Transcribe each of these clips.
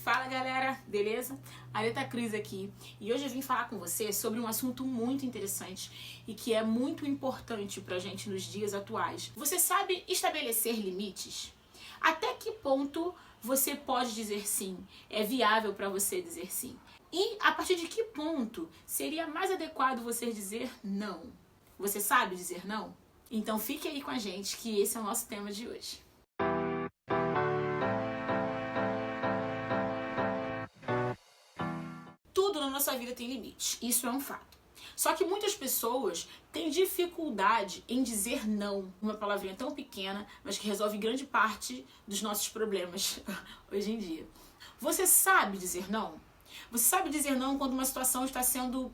Fala galera, beleza? Aretha Cruz aqui e hoje eu vim falar com você sobre um assunto muito interessante e que é muito importante pra gente nos dias atuais. Você sabe estabelecer limites? Até que ponto você pode dizer sim? É viável pra você dizer sim? E a partir de que ponto seria mais adequado você dizer não? Você sabe dizer não? Então fique aí com a gente que esse é o nosso tema de hoje. Tudo na nossa vida tem limite, isso é um fato. Só que muitas pessoas têm dificuldade em dizer não. Uma palavrinha tão pequena, mas que resolve grande parte dos nossos problemas hoje em dia. Você sabe dizer não? Você sabe dizer não quando uma situação está sendo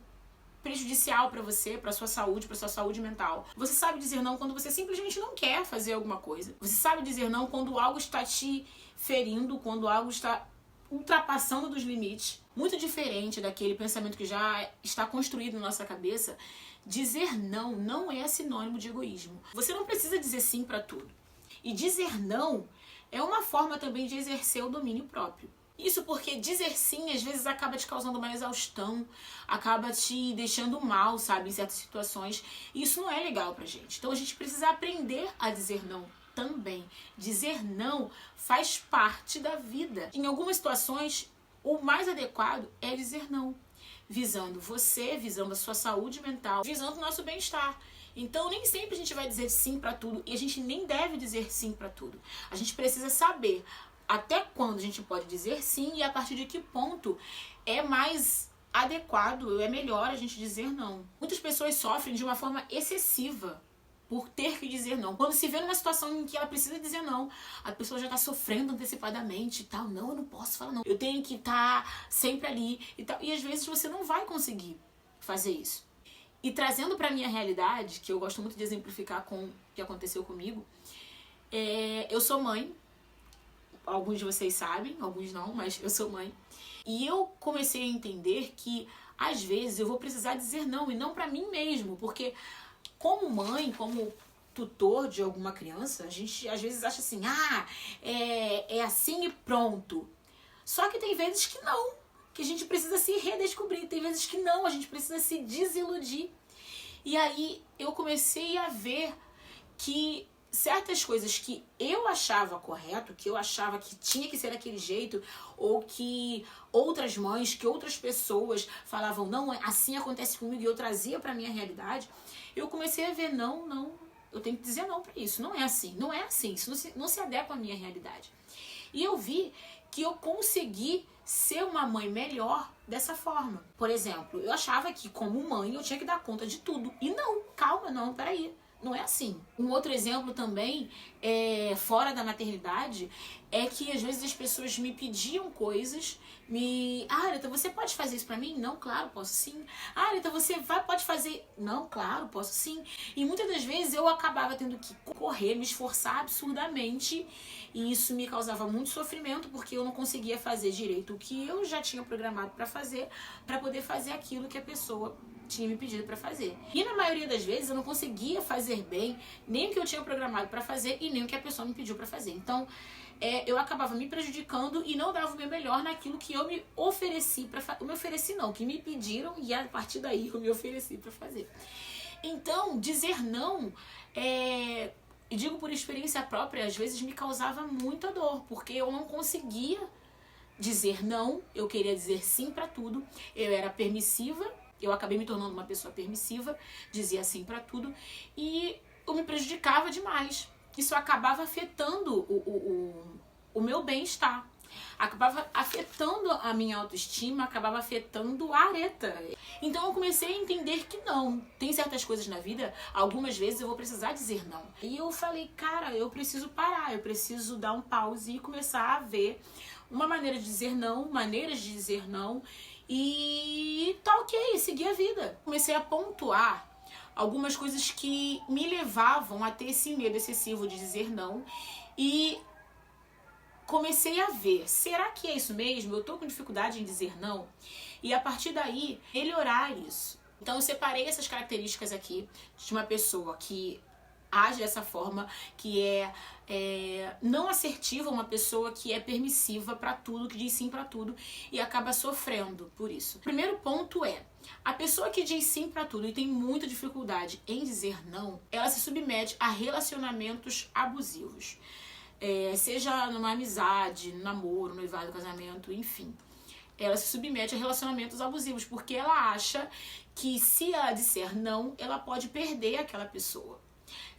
prejudicial para você, para sua saúde mental. Você sabe dizer não quando você simplesmente não quer fazer alguma coisa. Você sabe dizer não quando algo está te ferindo, quando algo está ultrapassando dos limites. Muito diferente daquele pensamento que já está construído na nossa cabeça. Dizer não não é sinônimo de egoísmo. Você não precisa dizer sim para tudo. E dizer não é uma forma também de exercer o domínio próprio. Isso porque dizer sim às vezes acaba te causando uma exaustão, acaba te deixando mal, sabe, em certas situações. E isso não é legal pra gente. Então a gente precisa aprender a dizer não também. Dizer não faz parte da vida. Em algumas situações, o mais adequado é dizer não, visando você, visando a sua saúde mental, visando o nosso bem-estar. Então nem sempre a gente vai dizer sim pra tudo e a gente nem deve dizer sim pra tudo. A gente precisa saber até quando a gente pode dizer sim e a partir de que ponto é mais adequado, é melhor a gente dizer não. Muitas pessoas sofrem de uma forma excessiva por ter que dizer não. Quando se vê numa situação em que ela precisa dizer não, a pessoa já está sofrendo antecipadamente e tal. Não, eu não posso falar não. Eu tenho que estar sempre ali e tal. E às vezes você não vai conseguir fazer isso. E trazendo para minha realidade, que eu gosto muito de exemplificar com o que aconteceu comigo, eu sou mãe. Alguns de vocês sabem, alguns não, mas eu sou mãe. E eu comecei a entender que, às vezes, eu vou precisar dizer não, e não pra mim mesmo. Porque, como mãe, como tutor de alguma criança, a gente, às vezes, acha assim, é assim e pronto. Só que tem vezes que não, que a gente precisa se redescobrir. Tem vezes que não, a gente precisa se desiludir. E aí, eu comecei a ver que certas coisas que eu achava correto, que eu achava que tinha que ser daquele jeito, ou que outras mães, que outras pessoas falavam, não, assim acontece comigo, e eu trazia pra minha realidade, eu comecei a ver, não, eu tenho que dizer não pra isso, não é assim, isso não se adequa à minha realidade. E eu vi que eu consegui ser uma mãe melhor dessa forma. Por exemplo, eu achava que como mãe eu tinha que dar conta de tudo, e não, calma, não, peraí. Não é assim. Um outro exemplo também, fora da maternidade, é que às vezes as pessoas me pediam coisas, Aretha, você pode fazer isso pra mim? Não, claro, posso sim. Aretha, você pode fazer? Não, claro, posso sim. E muitas das vezes eu acabava tendo que correr, me esforçar absurdamente, e isso me causava muito sofrimento, porque eu não conseguia fazer direito o que eu já tinha programado pra fazer, pra poder fazer aquilo que a pessoa tinha me pedido pra fazer. E na maioria das vezes eu não conseguia fazer bem nem o que eu tinha programado pra fazer e nem o que a pessoa me pediu pra fazer. Então eu acabava me prejudicando e não dava o meu melhor naquilo que eu me ofereci pra fazer. Eu me ofereci não, que me pediram, e a partir daí eu me ofereci pra fazer. Então dizer não, e digo por experiência própria, às vezes me causava muita dor, porque eu não conseguia dizer não, eu queria dizer sim pra tudo, eu era permissiva. Eu acabei me tornando uma pessoa permissiva, dizia sim pra tudo, e eu me prejudicava demais. Isso acabava afetando o meu bem-estar, acabava afetando a minha autoestima, acabava afetando a Aretha. Então eu comecei a entender que não, tem certas coisas na vida, algumas vezes eu vou precisar dizer não. E eu falei, cara, eu preciso parar, eu preciso dar um pause e começar a ver uma maneira de dizer não, maneiras de dizer não, e tá ok, seguir a vida. Comecei a pontuar algumas coisas que me levavam a ter esse medo excessivo de dizer não. E comecei a ver, será que é isso mesmo? Eu tô com dificuldade em dizer não? E a partir daí, melhorar isso. Então eu separei essas características aqui de uma pessoa que age dessa forma, que é não assertiva, uma pessoa que é permissiva pra tudo, que diz sim pra tudo e acaba sofrendo por isso. O primeiro ponto é: a pessoa que diz sim pra tudo e tem muita dificuldade em dizer não, ela se submete a relacionamentos abusivos. Seja numa amizade, no namoro, no noivado, casamento, enfim. Ela se submete a relacionamentos abusivos, porque ela acha que se ela disser não, ela pode perder aquela pessoa.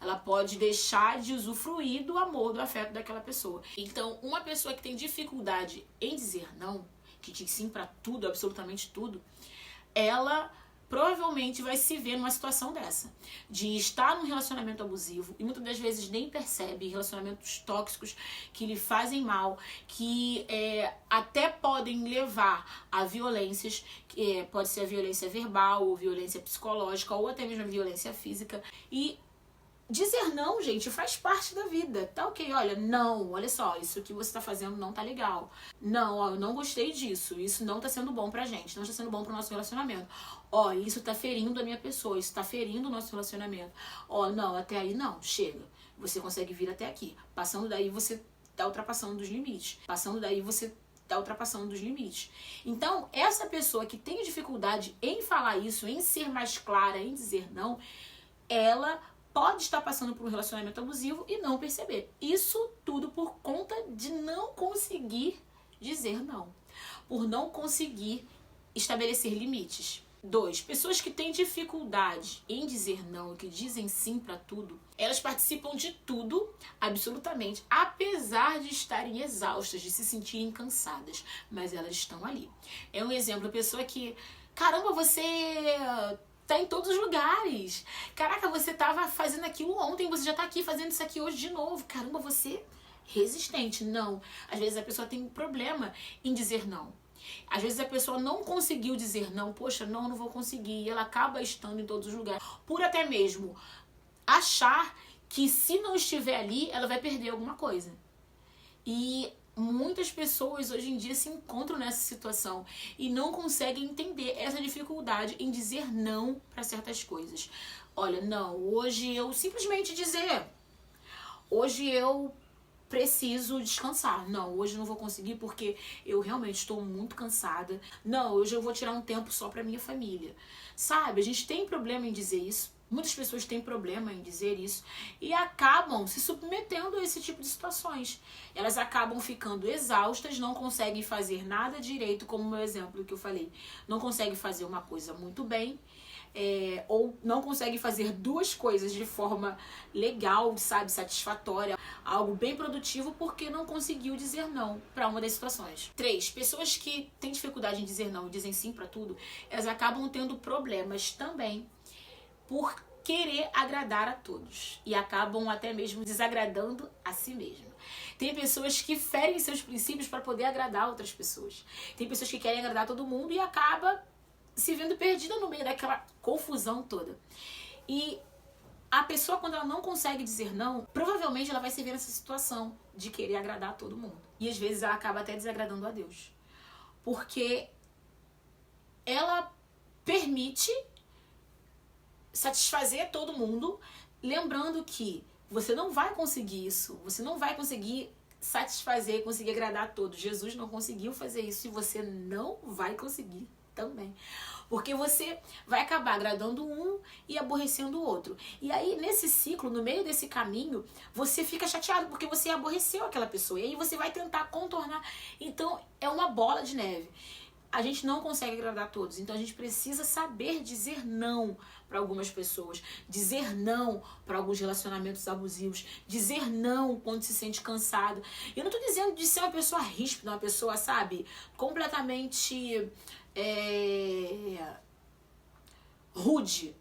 Ela pode deixar de usufruir do amor, do afeto daquela pessoa. Então, uma pessoa que tem dificuldade em dizer não, que diz sim pra tudo, absolutamente tudo, ela provavelmente vai se ver numa situação dessa, de estar num relacionamento abusivo e muitas das vezes nem percebe, relacionamentos tóxicos que lhe fazem mal, que até podem levar a violências, que pode ser a violência verbal, ou violência psicológica, ou até mesmo a violência física. E dizer não, gente, faz parte da vida. Tá ok, olha, não, olha só, isso que você tá fazendo não tá legal. Não, ó, eu não gostei disso, isso não tá sendo bom pra gente, não tá sendo bom pro nosso relacionamento. Ó, isso tá ferindo a minha pessoa, isso tá ferindo o nosso relacionamento. Ó, não, até aí não, chega. Você consegue vir até aqui. Passando daí, você tá ultrapassando dos limites. Passando daí, você tá ultrapassando dos limites. Então, essa pessoa que tem dificuldade em falar isso, em ser mais clara, em dizer não, ela pode estar passando por um relacionamento abusivo e não perceber. Isso tudo por conta de não conseguir dizer não. Por não conseguir estabelecer limites. 2. Pessoas que têm dificuldade em dizer não e que dizem sim pra tudo, elas participam de tudo, absolutamente, apesar de estarem exaustas, de se sentirem cansadas. Mas elas estão ali. É um exemplo, a pessoa que, caramba, você tá em todos os lugares. Caraca, você tava fazendo aquilo ontem, você já tá aqui fazendo isso aqui hoje de novo. Caramba, você resistente. Não. Às vezes a pessoa tem um problema em dizer não. Às vezes a pessoa não conseguiu dizer não. Poxa, não vou conseguir. E ela acaba estando em todos os lugares. Por até mesmo achar que se não estiver ali, ela vai perder alguma coisa. E muitas pessoas hoje em dia se encontram nessa situação e não conseguem entender essa dificuldade em dizer não para certas coisas. Olha, não, hoje eu simplesmente dizer, hoje eu preciso descansar. Não, hoje eu não vou conseguir porque eu realmente estou muito cansada. Não, hoje eu vou tirar um tempo só para minha família. Sabe, a gente tem problema em dizer isso. Muitas pessoas têm problema em dizer isso e acabam se submetendo a esse tipo de situações. Elas acabam ficando exaustas, não conseguem fazer nada direito, como o meu exemplo que eu falei. Não conseguem fazer uma coisa muito bem, ou não conseguem fazer duas coisas de forma legal, sabe, satisfatória, algo bem produtivo, porque não conseguiu dizer não para uma das situações. 3. Pessoas que têm dificuldade em dizer não e dizem sim para tudo, elas acabam tendo problemas também por querer agradar a todos e acabam até mesmo desagradando a si mesmo. Tem pessoas que ferem seus princípios para poder agradar outras pessoas. Tem pessoas que querem agradar todo mundo e acaba se vendo perdida no meio daquela confusão toda. E a pessoa, quando ela não consegue dizer não, provavelmente ela vai se ver nessa situação de querer agradar a todo mundo. E às vezes ela acaba até desagradando a Deus. Porque ela permite satisfazer todo mundo, lembrando que você não vai conseguir isso, você não vai conseguir satisfazer, conseguir agradar a todos. Jesus não conseguiu fazer isso e você não vai conseguir também. Porque você vai acabar agradando um e aborrecendo o outro. E aí, nesse ciclo, no meio desse caminho, você fica chateado porque você aborreceu aquela pessoa. E aí você vai tentar contornar. Então, é uma bola de neve. A gente não consegue agradar a todos, então a gente precisa saber dizer não para algumas pessoas, dizer não para alguns relacionamentos abusivos, dizer não quando se sente cansado. Eu não tô dizendo de ser uma pessoa ríspida, uma pessoa, sabe, completamente rude,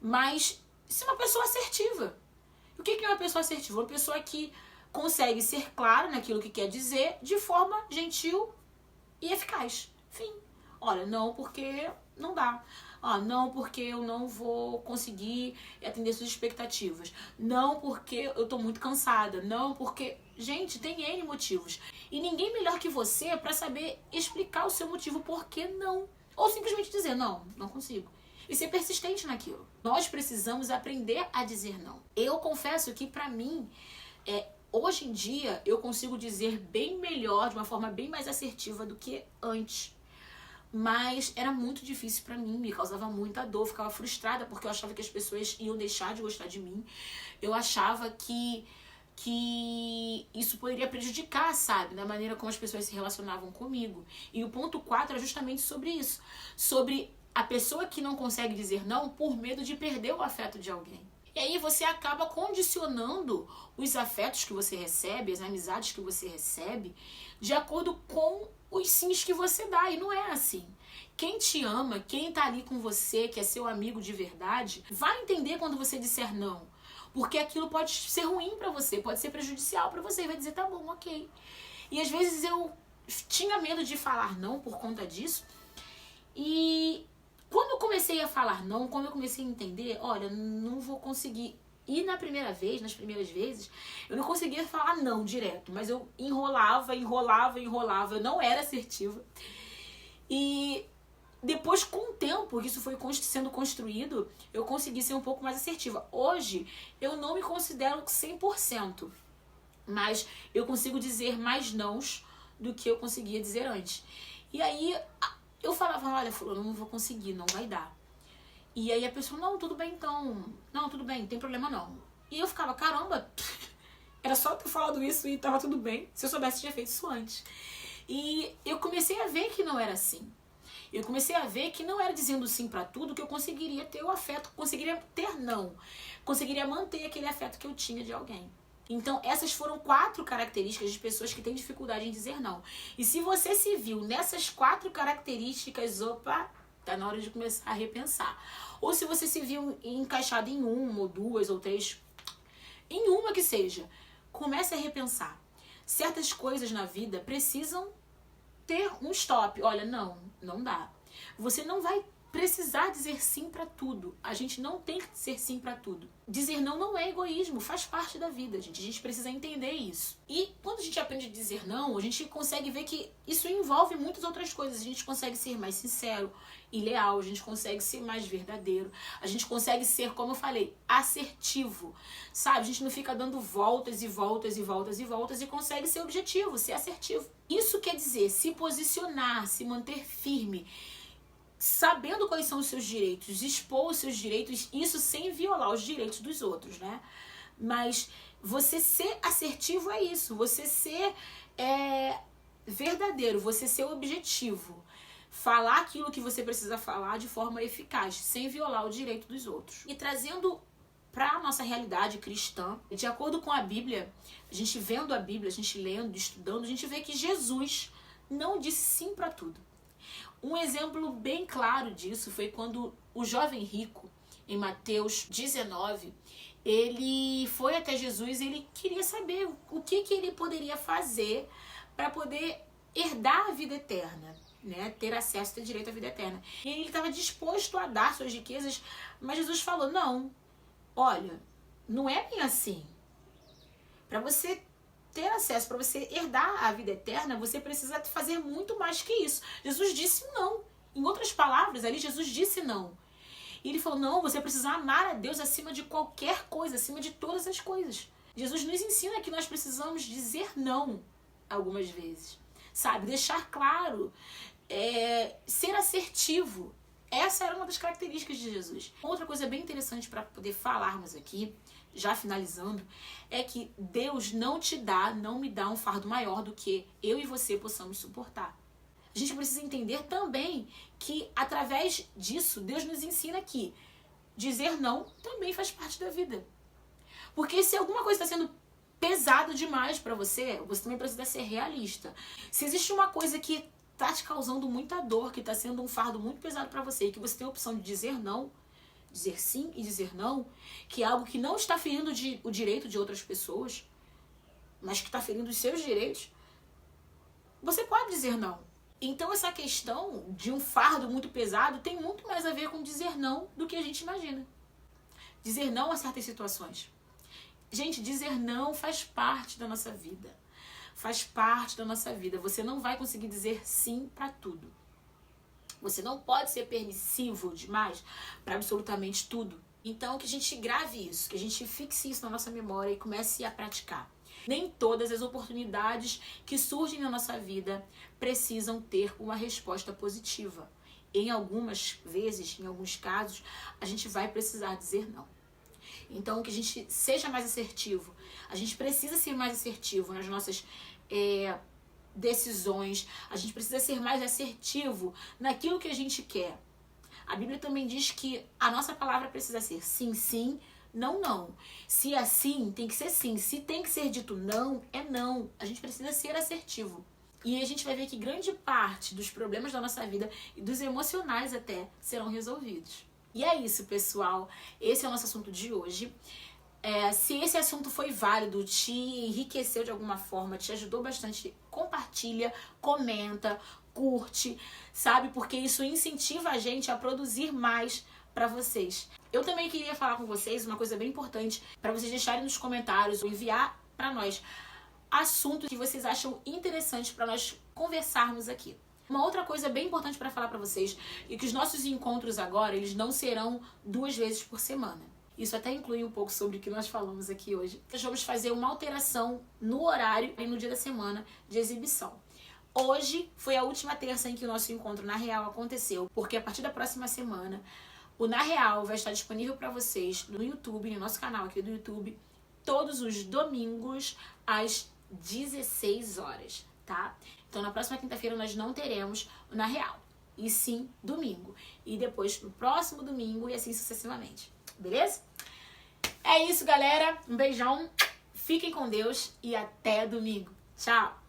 mas ser uma pessoa assertiva. O que é uma pessoa assertiva? Uma pessoa que consegue ser clara naquilo que quer dizer de forma gentil e eficaz. Fim. Olha, não porque não dá. Não porque eu não vou conseguir atender suas expectativas. Não porque eu tô muito cansada. Não porque... Gente, tem N motivos. E ninguém melhor que você pra saber explicar o seu motivo por que não. Ou simplesmente dizer, não consigo. e ser persistente naquilo. Nós precisamos aprender a dizer não. Eu confesso que pra mim, hoje em dia, eu consigo dizer bem melhor, de uma forma bem mais assertiva do que antes. Mas era muito difícil pra mim, me causava muita dor, ficava frustrada porque eu achava que as pessoas iam deixar de gostar de mim. Eu achava que isso poderia prejudicar, sabe, da maneira como as pessoas se relacionavam comigo. E o ponto 4 é justamente sobre isso, sobre a pessoa que não consegue dizer não por medo de perder o afeto de alguém. E aí você acaba condicionando os afetos que você recebe, as amizades que você recebe, de acordo com os sims que você dá. E não é assim. Quem te ama, quem tá ali com você, que é seu amigo de verdade, vai entender quando você disser não. Porque aquilo pode ser ruim pra você, pode ser prejudicial pra você. E vai dizer, tá bom, ok. E às vezes eu tinha medo de falar não por conta disso. E quando eu comecei a falar não, quando eu comecei a entender, olha, não vou conseguir. E nas primeiras vezes, eu não conseguia falar não direto. Mas eu enrolava. Eu não era assertiva. E depois, com o tempo que isso foi sendo construído, eu consegui ser um pouco mais assertiva. Hoje, eu não me considero 100%, mas eu consigo dizer mais nãos do que eu conseguia dizer antes. E aí, eu falava, olha, fulano, não vou conseguir, não vai dar. E aí a pessoa, não, tudo bem então. Não, tudo bem, não tem problema não. E eu ficava, caramba, era só ter falado isso e tava tudo bem. Se eu soubesse, eu tinha feito isso antes. E eu comecei a ver que não era assim. Eu comecei a ver que não era dizendo sim pra tudo que eu conseguiria ter o afeto, conseguiria ter não. Conseguiria manter aquele afeto que eu tinha de alguém. Então, essas foram 4 características de pessoas que têm dificuldade em dizer não. E se você se viu nessas 4 características, opa, tá na hora de começar a repensar. Ou se você se viu encaixado em 1, ou 2, ou 3, em uma que seja, comece a repensar. Certas coisas na vida precisam ter um stop. Olha, não dá. Você não vai precisar dizer sim pra tudo. A gente não tem que dizer sim pra tudo. Dizer não é egoísmo, faz parte da vida, gente. A gente precisa entender isso. E quando a gente aprende a dizer não, a gente consegue ver que isso envolve muitas outras coisas. A gente consegue ser mais sincero e leal, a gente consegue ser mais verdadeiro, a gente consegue ser, como eu falei, assertivo, sabe? A gente não fica dando voltas e consegue ser objetivo, ser assertivo. Isso quer dizer se posicionar, se manter firme, sabendo quais são os seus direitos, expor os seus direitos, isso sem violar os direitos dos outros, né? Mas você ser assertivo é isso, você ser verdadeiro, você ser objetivo, falar aquilo que você precisa falar de forma eficaz, sem violar o direito dos outros. E trazendo para a nossa realidade cristã, de acordo com a Bíblia, a gente vendo a Bíblia, a gente lendo, estudando, a gente vê que Jesus não disse sim para tudo. Um exemplo bem claro disso foi quando o jovem rico, em Mateus 19, ele foi até Jesus e ele queria saber o que ele poderia fazer para poder herdar a vida eterna, né? Ter acesso, ter direito à vida eterna. E ele estava disposto a dar suas riquezas, mas Jesus falou, não, olha, não é bem assim. Para você ter acesso, para você herdar a vida eterna, você precisa fazer muito mais que isso. Jesus disse não. Em outras palavras, ali Jesus disse não. E ele falou, não, você precisa amar a Deus acima de qualquer coisa, acima de todas as coisas. Jesus nos ensina que nós precisamos dizer não algumas vezes, sabe? Deixar claro, ser assertivo. Essa era uma das características de Jesus. Outra coisa bem interessante para poder falarmos aqui, já finalizando, é que Deus não me dá um fardo maior do que eu e você possamos suportar. A gente precisa entender também que, através disso, Deus nos ensina que dizer não também faz parte da vida. Porque se alguma coisa está sendo pesada demais para você, você também precisa ser realista. Se existe uma coisa que está te causando muita dor, que está sendo um fardo muito pesado para você, e que você tem a opção de dizer não, dizer sim e dizer não, que é algo que não está ferindo o direito de outras pessoas, mas que está ferindo os seus direitos, você pode dizer não. Então essa questão de um fardo muito pesado tem muito mais a ver com dizer não do que a gente imagina. Dizer não a certas situações. Gente, dizer não faz parte da nossa vida. Faz parte da nossa vida. Você não vai conseguir dizer sim para tudo. Você não pode ser permissivo demais para absolutamente tudo. Então, que a gente grave isso, que a gente fixe isso na nossa memória e comece a praticar. Nem todas as oportunidades que surgem na nossa vida precisam ter uma resposta positiva. Em algumas vezes, em alguns casos, a gente vai precisar dizer não. Então, que a gente seja mais assertivo. A gente precisa ser mais assertivo nas nossas decisões. A gente precisa ser mais assertivo naquilo que a gente quer. A Bíblia também diz que a nossa palavra precisa ser sim, sim, não, não. Se é sim, tem que ser sim. Se tem que ser dito não, é não. A gente precisa ser assertivo. E a gente vai ver que grande parte dos problemas da nossa vida e dos emocionais até serão resolvidos. E é isso, pessoal. Esse é o nosso assunto de hoje. Se esse assunto foi válido, te enriqueceu de alguma forma, te ajudou bastante, compartilha, comenta, curte, sabe? Porque isso incentiva a gente a produzir mais para vocês. Eu também queria falar com vocês uma coisa bem importante para vocês deixarem nos comentários ou enviar para nós assuntos que vocês acham interessantes para nós conversarmos aqui. Uma outra coisa bem importante para falar para vocês é que os nossos encontros agora, eles não serão 2 vezes por semana. Isso até inclui um pouco sobre o que nós falamos aqui hoje. Nós vamos fazer uma alteração no horário e no dia da semana de exibição. Hoje foi a última terça em que o nosso encontro Na Real aconteceu, porque a partir da próxima semana, o Na Real vai estar disponível para vocês no YouTube, no nosso canal aqui do YouTube, todos os domingos às 16 horas, tá? Então, na próxima quinta-feira nós não teremos o Na Real, e sim domingo. E depois no próximo domingo e assim sucessivamente. Beleza? É isso, galera. Um beijão. Fiquem com Deus e até domingo. Tchau!